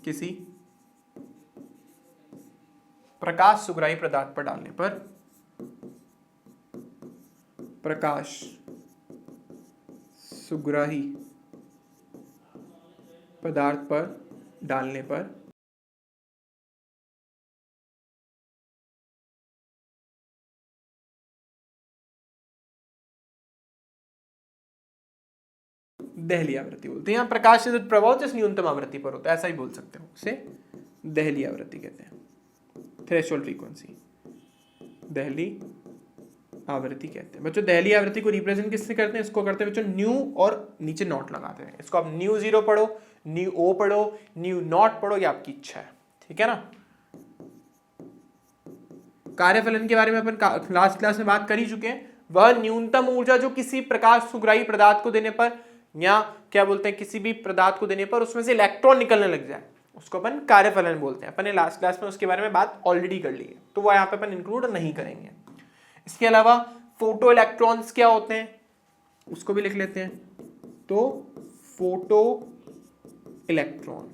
किसी प्रकाश सुग्राही पदार्थ पर डालने पर, प्रकाश सुग्राही पदार्थ पर डालने पर देहली आवृत्ति बोलते हैं। यहाँ प्रकाश विद्युत प्रभाव जिस न्यूनतम आवृत्ति पर होता है, ऐसा ही बोल सकते हो, उसे देहली आवृत्ति कहते हैं, थ्रेशोल्ड फ्रीक्वेंसी, देहली आवृत्ति कहते हैं। बच्चों देहली आवृत्ति को रिप्रेजेंट किससे करते हैं? इसको करते हैं बच्चों न्यू और नीचे नॉट लगाते हैं। इसको आप न्यू जीरो पढ़ो, न्यू ओ पढ़ो, न्यू नॉट पढ़ो, ये आपकी इच्छा है। ठीक है ना, कार्यफलन के बारे में अपन लास्ट क्लास में बात कर ही चुके हैं। वह न्यूनतम ऊर्जा जो किसी प्रकाश सुग्राही पदार्थ को देने पर, या क्या बोलते हैं, किसी भी पदार्थ को देने पर उसमें से इलेक्ट्रॉन निकलने लग जाए, उसको अपन कार्यफलन बोलते हैं। अपन ने लास्ट क्लास में उसके बारे में बात ऑलरेडी कर ली है, तो वो यहाँ पे अपन इंक्लूड नहीं करेंगे। इसके अलावा फोटो इलेक्ट्रॉन्स क्या होते हैं उसको भी लिख लेते हैं। तो फोटो इलेक्ट्रॉन,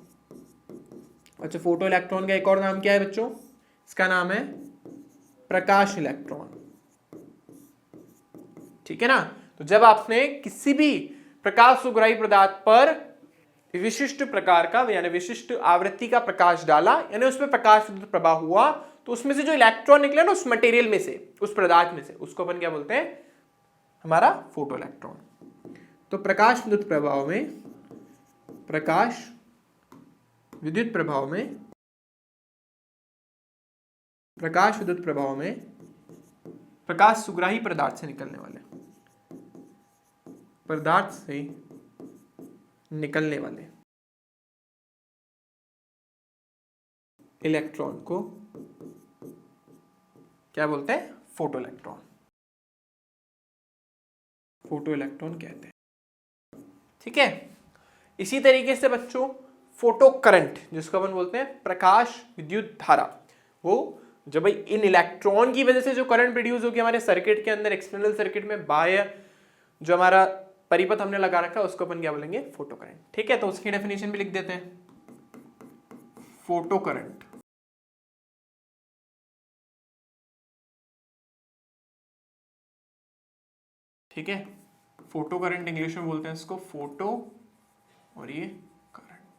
अच्छा फोटो इलेक्ट्रॉन का एक और नाम क्या है बच्चों, इसका नाम है प्रकाश इलेक्ट्रॉन। ठीक है ना। तो जब आपने किसी भी प्रकाश सुग्राही पदार्थ पर विशिष्ट प्रकार का यानी विशिष्ट आवृत्ति का प्रकाश डाला यानी उसमें प्रकाश विद्युत प्रवाह हुआ, तो उसमें से जो इलेक्ट्रॉन निकले ना उस मटेरियल में से, उस पदार्थ में से, उसको अपन क्या बोलते हैं, हमारा फोटो इलेक्ट्रॉन। तो प्रकाश विद्युत प्रभाव में, प्रकाश विद्युत प्रभाव में, प्रकाश विद्युत प्रभाव में प्रकाश सुग्राही पदार्थ से निकलने वाले पदार्थ से निकलने वाले इलेक्ट्रॉन को क्या बोलते हैं, फोटो इलेक्ट्रॉन। फोटो इलेक्ट्रॉन कहते हैं। ठीक है। इसी तरीके से बच्चों फोटो करंट जिसको अपन बोलते हैं प्रकाश विद्युत धारा, वो जब भाई इन इलेक्ट्रॉन की वजह से जो करंट प्रोड्यूस होगी हमारे सर्किट के अंदर, एक्सटर्नल सर्किट में, बाह्य जो हमारा परिपथ हमने लगा रखा है उसको अपन क्या बोलेंगे, फोटो करंट। ठीक है। तो उसकी डेफिनेशन भी लिख देते हैं, फोटो करंट। ठीक है। फोटो करंट इंग्लिश में बोलते हैं इसको फोटो और ये करंट।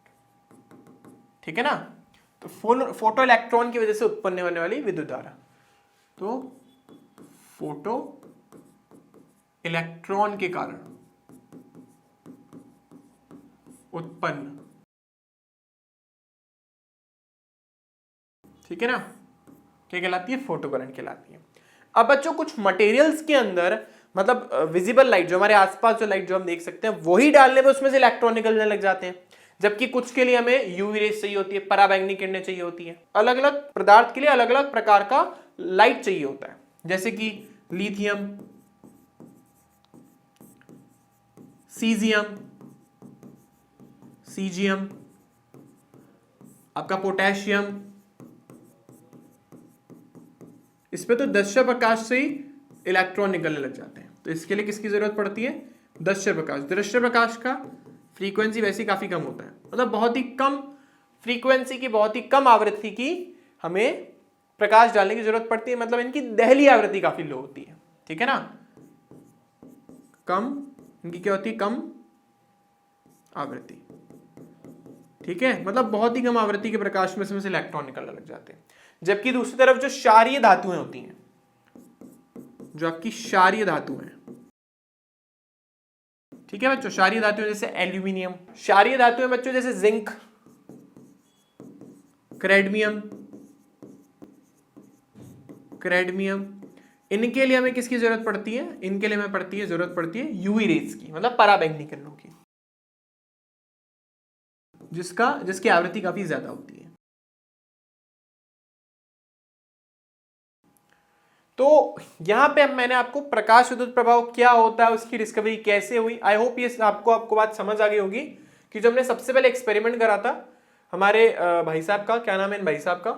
ठीक है ना। तो फोटो इलेक्ट्रॉन की वजह से उत्पन्न होने वाली विद्युत धारा, तो फोटो इलेक्ट्रॉन के कारण उत्पन्न, ठीक है ना, क्या कहलाती है, फोटो करंट कहलाती है। अब बच्चों कुछ मटेरियल्स के अंदर मतलब विजिबल लाइट जो हमारे आसपास जो लाइट जो हम देख सकते हैं वही डालने में उसमें से इलेक्ट्रॉन निकलने लग जाते हैं, जबकि कुछ के लिए हमें यूवी रेज चाहिए होती है, पराबैंगनी किरणें चाहिए होती है। अलग अलग पदार्थ के लिए अलग अलग प्रकार का लाइट चाहिए होता है, जैसे कि लिथियम, सीजियम, सीजियम, आपका पोटेशियम, इस पे तो दृश्य प्रकाश से ही इलेक्ट्रॉन निकलने लग जाते हैं। तो इसके लिए किसकी जरूरत पड़ती है, दृश्य प्रकाश। दृश्य प्रकाश का फ्रीक्वेंसी वैसे काफी कम होता है, मतलब बहुत ही कम फ्रीक्वेंसी की, बहुत ही कम आवृत्ति की हमें प्रकाश डालने की जरूरत पड़ती है, मतलब इनकी दहली आवृत्ति काफी लो होती है। ठीक है ना, कम, इनकी क्या होती है, कम आवृत्ति। ठीक है, मतलब बहुत ही कम आवृत्ति के प्रकाश में से इलेक्ट्रॉन निकलने लग जाते हैं। जबकि दूसरी तरफ जो क्षारीय धातुएं होती हैं, जो आपकी क्षारीय धातु है, ठीक है बच्चों, क्षारीय धातुएं जैसे एल्यूमिनियम, क्षारीय धातुएं बच्चों जैसे जिंक, कैडमियम, कैडमियम, इनके लिए हमें किसकी जरूरत पड़ती है, इनके लिए हमें पड़ती है, जरूरत पड़ती है यूवी रेज की, मतलब पराबैंगनी किरणों की, जिसकी आवृत्ति काफी ज्यादा होती है। तो यहां पे मैंने आपको प्रकाश विद्युत प्रभाव क्या होता है, उसकी डिस्कवरी कैसे हुई, आई होप ये आपको बात समझ आ गई होगी कि जो हमने सबसे पहले एक्सपेरिमेंट करा था हमारे भाई साहब का, क्या नाम है इन भाई साहब का,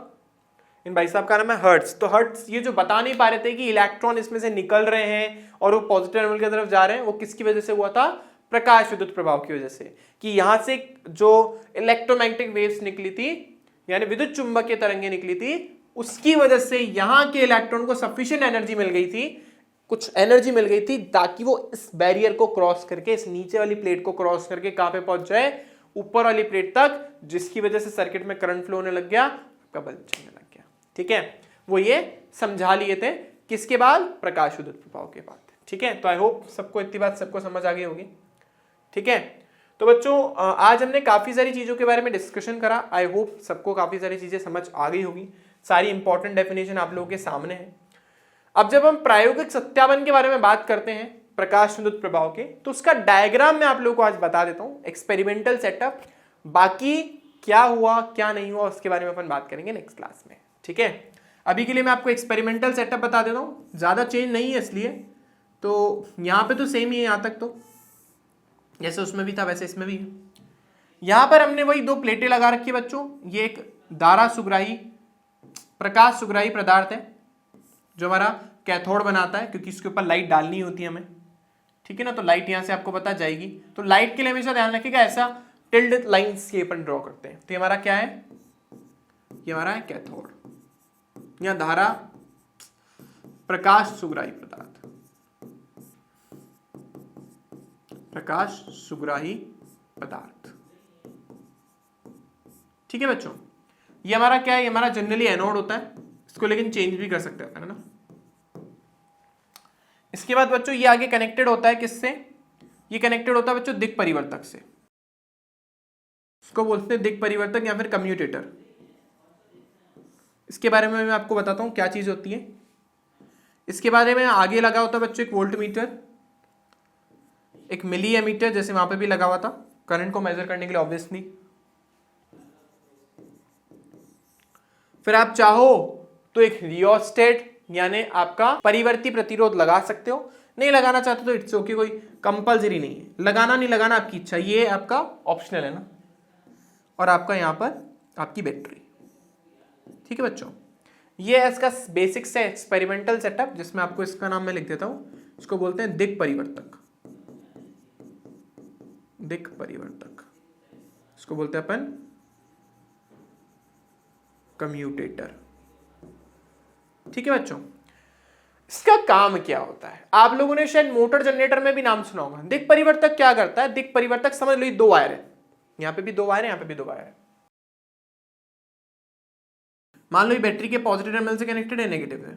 इन भाई साहब का नाम है हर्ट्ज। तो हर्ट्ज ये जो बता नहीं पा रहे थे कि इलेक्ट्रॉन इसमें से निकल रहे हैं और वो पॉजिटिव टर्मिनल की तरफ जा रहे हैं, वो किसकी वजह से हुआ था, प्रकाश विद्युत प्रभाव की वजह से, कि यहां से जो इलेक्ट्रोमैग्नेटिक वेव्स निकली थी यानी विद्युत चुंबकीय तरंगें निकली थी, उसकी वजह से यहां के इलेक्ट्रॉन को सफिशिएंट एनर्जी मिल गई थी, कुछ एनर्जी मिल गई थी ताकि वो इस बैरियर को क्रॉस करके, इस नीचे वाली प्लेट को क्रॉस करके कहां पे पहुंच जाए, ऊपर वाली प्लेट तक, जिसकी वजह से सर्किट में करंट फ्लो होने लग गया, आपका बल्ब चलने लग गया। ठीक है, वो ये समझा लिए थे किसके बाद, प्रकाश विद्युत प्रभाव के बाद। ठीक है, तो आई होप सबको इतनी बात सबको समझ आ गई होगी। ठीक है, तो बच्चों आज हमने काफी सारी चीजों के बारे में डिस्कशन करा, आई होप सबको काफी सारी चीजें समझ आ गई होगी, सारी इंपॉर्टेंट डेफिनेशन आप लोगों के सामने है। अब जब हम प्रायोगिक सत्यापन के बारे में बात करते हैं प्रकाश विद्युत प्रभाव के, तो उसका डायग्राम मैं आप लोगों को आज बता देता हूं, एक्सपेरिमेंटल सेटअप, बाकी क्या हुआ क्या नहीं हुआ उसके बारे में अपन बात करेंगे नेक्स्ट क्लास में। ठीक है, अभी के लिए मैं आपको एक्सपेरिमेंटल सेटअप बता देता हूं, ज्यादा चेंज नहीं है इसलिए, तो यहां पे तो सेम ही है, यहां तक तो जैसे उसमें भी था वैसे इसमें भी है। यहां पर हमने वही दो प्लेटें लगा रखी है बच्चों, ये एक धारा सुग्राही प्रकाश सुग्राही पदार्थ है जो हमारा कैथोड बनाता है, क्योंकि इसके ऊपर लाइट डालनी होती है हमें, ठीक है ना। तो लाइट यहाँ से आपको पता जाएगी। तो लाइट के लिए हमेशा ध्यान रखिएगा ऐसा टिल्ड लाइंस के अपन ड्रॉ करते हैं। तो ये हमारा क्या है, ये हमारा है कैथोड। यहाँ धारा प्रकाश सुग्राही पदार्थ, प्रकाश सुग्राही पदार्थ, ठीक है बच्चों। ये हमारा क्या है, ये हमारा जनरली एनोड होता है, इसको लेकिन चेंज भी कर सकते हैं, है ना। इसके बाद बच्चों ये आगे कनेक्टेड होता है किससे, ये कनेक्टेड होता है बच्चों दिक् परिवर्तक से, इसको बोलते हैं दिक् परिवर्तक या फिर कम्यूटेटर। इसके बारे में मैं आपको बताता हूं क्या चीज होती है। इसके बारे में आगे लगा होता है बच्चों एक वोल्ट मीटर, एक मिली एमीटर, जैसे वहां पे भी लगा हुआ था करंट को मेजर करने के लिए ऑब्वियसली। फिर आप चाहो तो एक रियोस्टेट यानी आपका परिवर्ती प्रतिरोध लगा सकते हो, नहीं लगाना चाहते तो इट्स ओके, कोई कंपलसरी नहीं है, लगाना नहीं लगाना आपकी इच्छा, ये आपका ऑप्शनल है ना। और आपका यहां पर आपकी बैटरी, ठीक है बच्चों। ये है इसका बेसिक से एक्सपेरिमेंटल सेटअप, जिसमें आपको इसका नाम मैं लिख देता हूं, इसको बोलते हैं दिक् परिवर्तक, दिक् परिवर्तक, इसको बोलते हैं अपन कम्यूटेटर, ठीक है बच्चों। इसका काम क्या होता है, आप लोगों ने शायद मोटर जनरेटर में भी नाम सुना होगा। दिक् परिवर्तक क्या करता है, दिक् परिवर्तक समझ लो, दो वायर है, यहां पे भी दो वायर है, यहां पे भी दो वायर है। मान लो ये बैटरी के पॉजिटिव टर्मिनल से कनेक्टेड है, नेगेटिव है।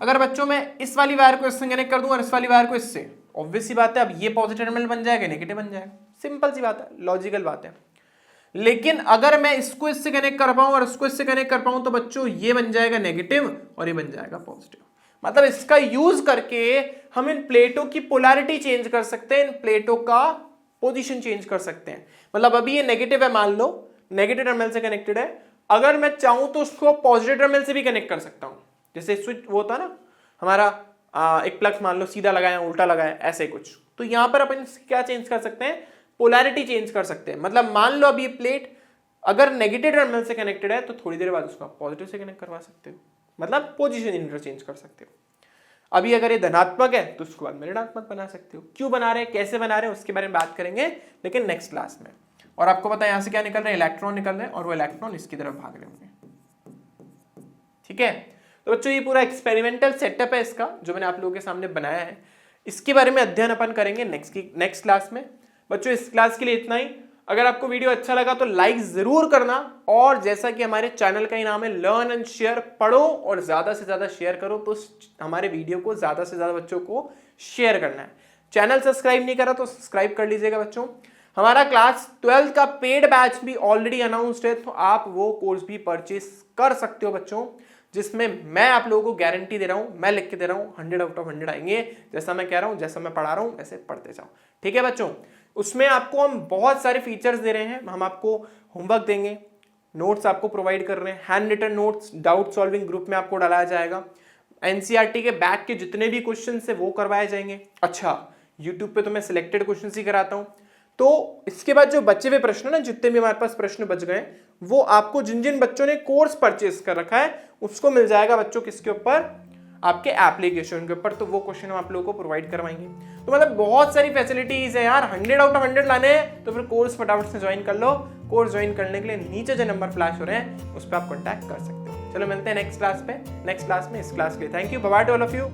अगर बच्चों मैं इस वाली वायर को इससे कनेक्ट कर दूं और इस वाली वायर को इससे, ऑब्वियस सी बात है अब ये पॉजिटिव टर्मिनल बन जाएगा, नेगेटिव बन जाएगा, सिंपल सी बात है, लॉजिकल बात है। लेकिन अगर मैं इसको इससे कनेक्ट कर पाऊं और इसको इससे कनेक्ट कर पाऊं तो बच्चों ये बन जाएगा नेगेटिव और ये बन जाएगा पॉजिटिव। मतलब इसका यूज करके हम इन प्लेटों की पोलैरिटी चेंज कर सकते हैं, इन प्लेटों का पोजीशन चेंज कर सकते हैं। मतलब अभी ये नेगेटिव है, मान लो नेगेटिव टर्मिनल से कनेक्टेड है, अगर मैं चाहूं तो उसको पॉजिटिव टर्मिनल से भी कनेक्ट कर सकता हूं। जैसे स्विच वो होता है ना हमारा, एक प्लग मान लो सीधा लगाया उल्टा लगाया ऐसे कुछ, तो यहां पर अपन क्या चेंज कर सकते हैं, पोलैरिटी चेंज कर सकते हैं। मतलब मान लो अभी प्लेट अगर नेगेटिव टर्मिनल से कनेक्टेड है तो थोड़ी देर बाद उसको पॉजिटिव से कनेक्ट करवा सकते हो, मतलब पोजीशन इंटरचेंज कर सकते हो। अभी अगर ये धनात्मक है तो उसको बाद में ऋणात्मक बना सकते हो। क्यों बना रहे हैं, कैसे बना रहे हैं, उसके बारे में बात करेंगे लेकिन नेक्स्ट क्लास में। और आपको पता है यहां से क्या निकल रहा है, इलेक्ट्रॉन निकल रहे हैं और वो इलेक्ट्रॉन इसकी तरफ भाग रहे होंगे, ठीक है। तो बच्चों ये पूरा एक्सपेरिमेंटल सेटअप है इसका, जो मैंने आप लोगों के सामने बनाया है। इसके बारे में अध्ययन अपन करेंगे नेक्स्ट क्लास में। बच्चों इस क्लास के लिए इतना ही। अगर आपको वीडियो अच्छा लगा तो लाइक जरूर करना, और जैसा कि हमारे चैनल का ही नाम है लर्न एंड शेयर, पढ़ो और ज्यादा से ज्यादा शेयर करो। तो हमारे वीडियो को ज्यादा से ज्यादा बच्चों को शेयर करना है। चैनल सब्सक्राइब नहीं करा तो सब्सक्राइब कर लीजिएगा बच्चों। हमारा क्लास 12 का पेड बैच भी ऑलरेडी अनाउंस्ड है, तो आप वो कोर्स भी परचेस कर सकते हो बच्चों, जिसमें मैं आप लोगों को गारंटी दे रहा हूं, मैं लिख के दे रहा हूं 100 आउट ऑफ 100 आएंगे। जैसा मैं कह रहा हूं, जैसा मैं पढ़ा रहा हूं वैसे पढ़ते जाओ, ठीक है बच्चों। उसमें आपको हम बहुत सारे फीचर्स दे रहे हैं, हम आपको होमवर्क देंगे, नोट्स आपको प्रोवाइड कर रहे हैं, hand written notes doubt solving group में आपको डाला जाएगा, एनसीईआरटी के बैक के जितने भी क्वेश्चन है वो करवाए जाएंगे। अच्छा, यूट्यूब पे तो मैं सिलेक्टेड क्वेश्चन ही कराता हूं। तो इसके बाद जो बचे हुए प्रश्न ना, जितने भी हमारे पास प्रश्न बच गए, वो आपको जिन जिन बच्चों ने कोर्स परचेस कर रखा है उसको मिल जाएगा बच्चों, किसके ऊपर, आपके एप्लीकेशन के ऊपर। तो वो क्वेश्चन हम आप लोगों को प्रोवाइड करवाएंगे। तो मतलब बहुत सारी फैसिलिटीज है यार, 100 आउट ऑफ 100 लाने हैं तो फिर कोर्स फटाफट से ज्वाइन कर लो। कोर्स ज्वाइन करने के लिए नीचे जो नंबर फ्लैश हो रहे हैं उस पर आप कॉन्टैक्ट कर सकते हो। चलो मिलते हैं नेक्स्ट क्लास में इस क्लास के लिए। Thank you, bye bye to all of you.